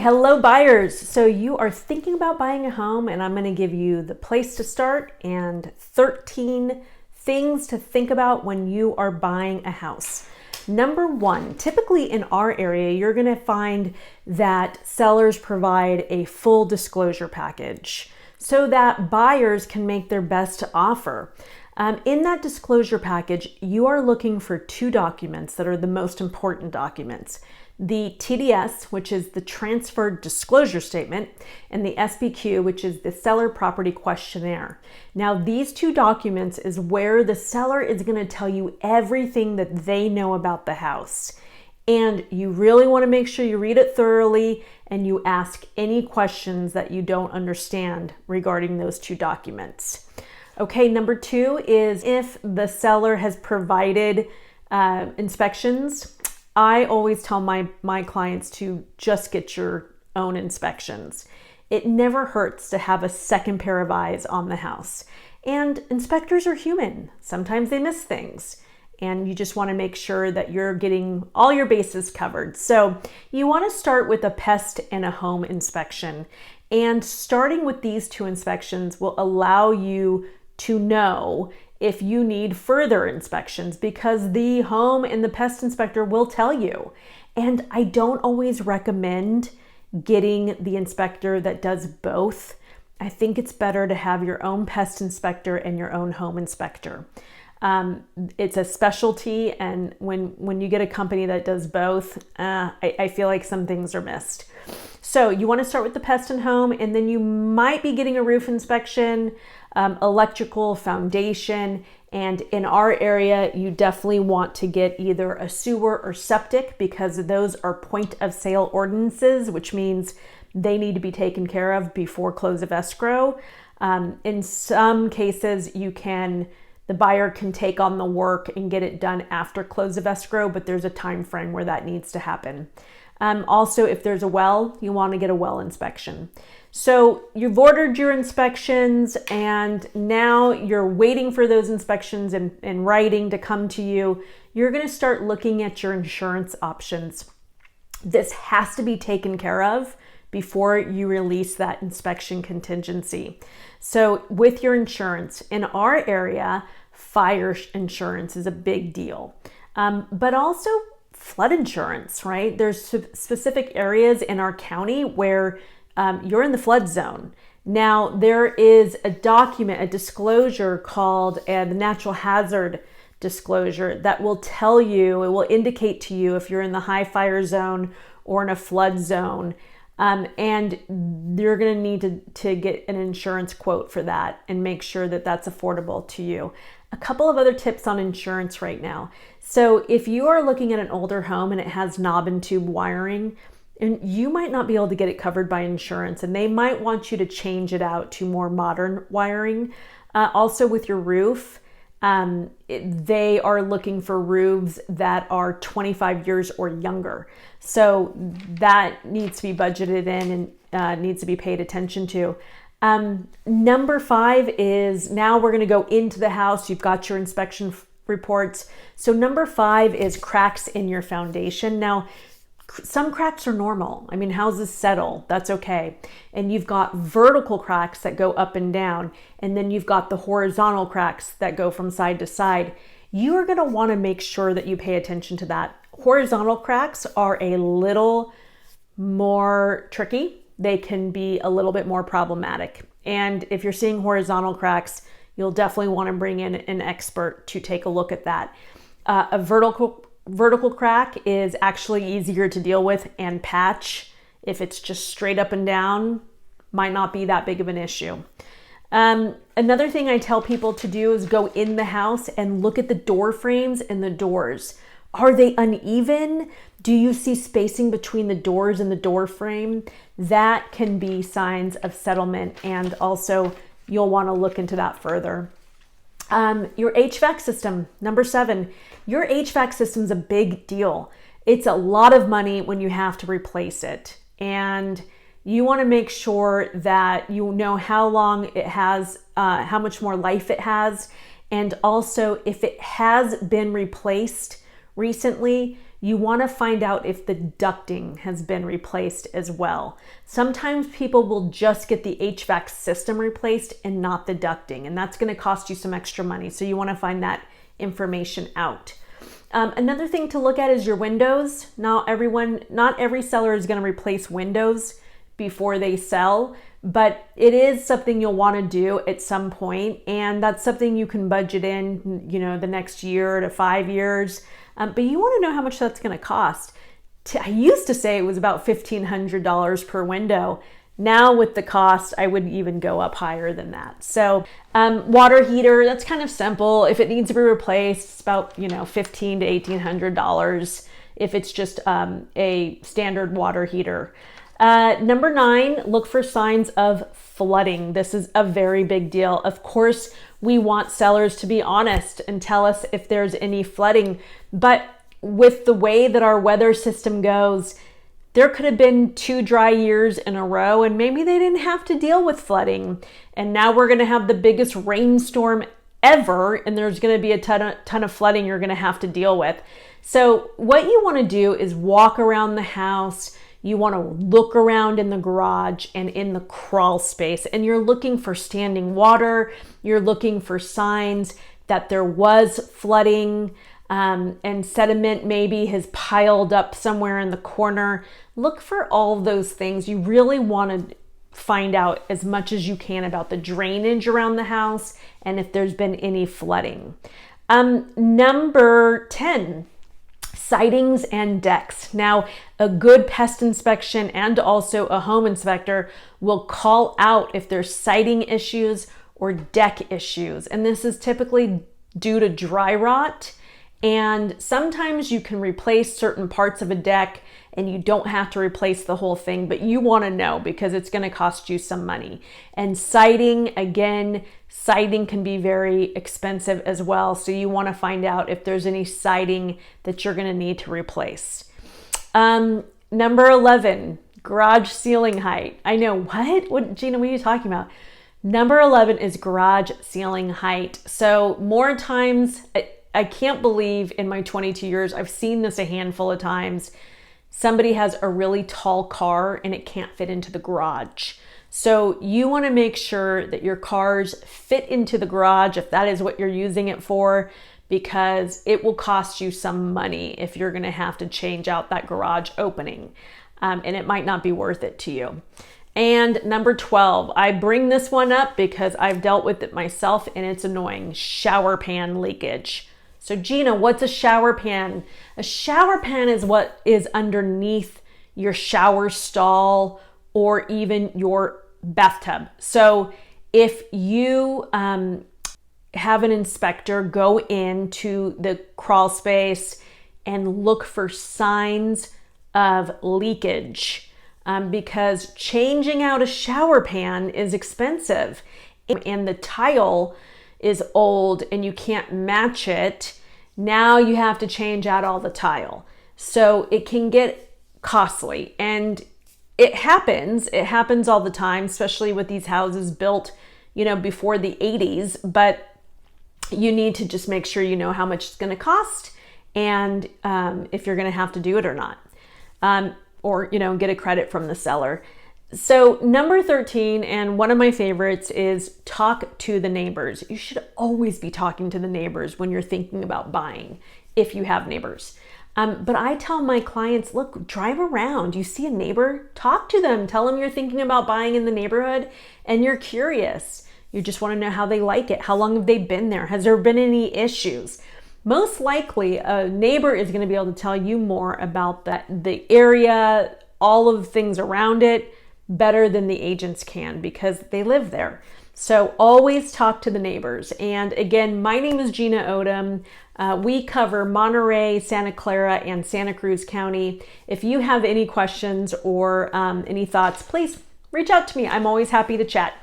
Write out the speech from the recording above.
Hello buyers. So you are thinking about buying a home, and I'm going to give you the place to start and 13 things to think about when you are buying a house. Number one, typically in our area, you're going to find that sellers provide a full disclosure package so that buyers can make their best offer. In that disclosure package, you are looking for two documents that are the most important documents. The TDS, which is the Transfer Disclosure Statement, and the SPQ, which is the Seller Property Questionnaire. Now, these two documents is where the seller is going to tell you everything that they know about the house. And you really want to make sure you read it thoroughly and you ask any questions that you don't understand regarding those two documents. Okay, number two is if the seller has provided inspections. I always tell my clients to just get your own inspections. It never hurts to have a second pair of eyes on the house. And inspectors are human. Sometimes they miss things. And you just want to make sure that you're getting all your bases covered. So you want to start with a pest and a home inspection. And starting with these two inspections will allow you to know if you need further inspections, because the home and the pest inspector will tell you. And I don't always recommend getting the inspector that does both. I think it's better to have your own pest inspector and your own home inspector. It's a specialty, and when you get a company that does both, I feel like some things are missed. So you want to start with the pest and home, and then you might be getting a roof inspection, electrical, foundation, and in our area, you definitely want to get either a sewer or septic, because those are point of sale ordinances, which means they need to be taken care of before close of escrow. In some cases, the buyer can take on the work and get it done after close of escrow, but there's a time frame where that needs to happen. Also, if there's a well, you want to get a well inspection. So you've ordered your inspections, and now you're waiting for those inspections in writing to come to you. You're going to start looking at your insurance options. This has to be taken care of before you release that inspection contingency. So with your insurance, in our area, fire insurance is a big deal, but also flood insurance, right? There's specific areas in our county where you're in the flood zone. Now, there is a document, a disclosure called the natural hazard disclosure that will tell you, it will indicate to you if you're in the high fire zone or in a flood zone. And you're going to need to get an insurance quote for that and make sure that that's affordable to you. A couple of other tips on insurance right now. So if you are looking at an older home and it has knob and tube wiring, and you might not be able to get it covered by insurance, and they might want you to change it out to more modern wiring. Also with your roof, they are looking for roofs that are 25 years or younger. So that needs to be budgeted in and needs to be paid attention to. Number 5 is, now we're going to go into the house. You've got your inspection reports. So number 5 is cracks in your foundation. Now, some cracks are normal. I mean, houses settle, that's okay. And you've got vertical cracks that go up and down, and then you've got the horizontal cracks that go from side to side. You are going to want to make sure that you pay attention to that. Horizontal cracks are a little more tricky. They can be a little bit more problematic. And if you're seeing horizontal cracks, you'll definitely want to bring in an expert to take a look at that. A vertical crack is actually easier to deal with and patch. If it's just straight up and down, might not be that big of an issue. Another thing I tell people to do is go in the house and look at the door frames and the doors. Are they uneven? Do you see spacing between the doors and the door frame? That can be signs of settlement, and also you'll want to look into that further. Your HVAC system, number 7. Your HVAC system is a big deal. It's a lot of money when you have to replace it. And you want to make sure that you know how long it has, how much more life it has. And also, if it has been replaced recently, you want to find out if the ducting has been replaced as well. Sometimes people will just get the HVAC system replaced and not the ducting, and that's going to cost you some extra money. So you want to find that information out. Another thing to look at is your windows. Not every seller is going to replace windows before they sell, but it is something you'll want to do at some point, and that's something you can budget in, the next year to 5 years. But you want to know how much that's going to cost. I used to say it was about $1,500 per window. Now with the cost, I would even go up higher than that. So water heater, that's kind of simple. If it needs to be replaced, it's about $1,500 to $1,800 if it's just a standard water heater. Number 9, look for signs of flooding. This is a very big deal. Of course, we want sellers to be honest and tell us if there's any flooding, but with the way that our weather system goes, there could have been 2 dry years in a row and maybe they didn't have to deal with flooding. And now we're going to have the biggest rainstorm ever and there's going to be a ton of flooding you're going to have to deal with. So what you want to do is walk around the house. You want to look around in the garage and in the crawl space, and you're looking for standing water. You're looking for signs that there was flooding and sediment maybe has piled up somewhere in the corner. Look for all those things. You really want to find out as much as you can about the drainage around the house and if there's been any flooding. Number 10. Sidings and decks. Now, a good pest inspection and also a home inspector will call out if there's siding issues or deck issues. And this is typically due to dry rot. And sometimes you can replace certain parts of a deck and you don't have to replace the whole thing, but you want to know because it's going to cost you some money. And siding, again, siding can be very expensive as well. So you want to find out if there's any siding that you're going to need to replace. Number 11, garage ceiling height. I know, what, Gina, what are you talking about? Number 11 is garage ceiling height. So more times, I can't believe in my 22 years, I've seen this a handful of times. Somebody has a really tall car and it can't fit into the garage. So you want to make sure that your cars fit into the garage if that is what you're using it for, because it will cost you some money if you're going to have to change out that garage opening. And it might not be worth it to you. And number 12, I bring this one up because I've dealt with it myself and it's annoying. Shower pan leakage. So Gina, what's a shower pan? A shower pan is what is underneath your shower stall or even your bathtub. So if you have an inspector go into the crawl space and look for signs of leakage, because changing out a shower pan is expensive and the tile is old and you can't match it. Now you have to change out all the tile. So it can get costly and it happens all the time, especially with these houses built, before the 80s, but you need to just make sure you know how much it's going to cost and if you're going to have to do it or not, or get a credit from the seller. So number 13, and one of my favorites, is talk to the neighbors. You should always be talking to the neighbors when you're thinking about buying, if you have neighbors. But I tell my clients, look, drive around. You see a neighbor, talk to them. Tell them you're thinking about buying in the neighborhood and you're curious. You just want to know how they like it. How long have they been there? Has there been any issues? Most likely, a neighbor is going to be able to tell you more about the area, all of the things around it, better than the agents can because they live there. So always talk to the neighbors. And again, my name is Gina Odom. We cover Monterey, Santa Clara, and Santa Cruz County. If you have any questions or any thoughts, please reach out to me. I'm always happy to chat.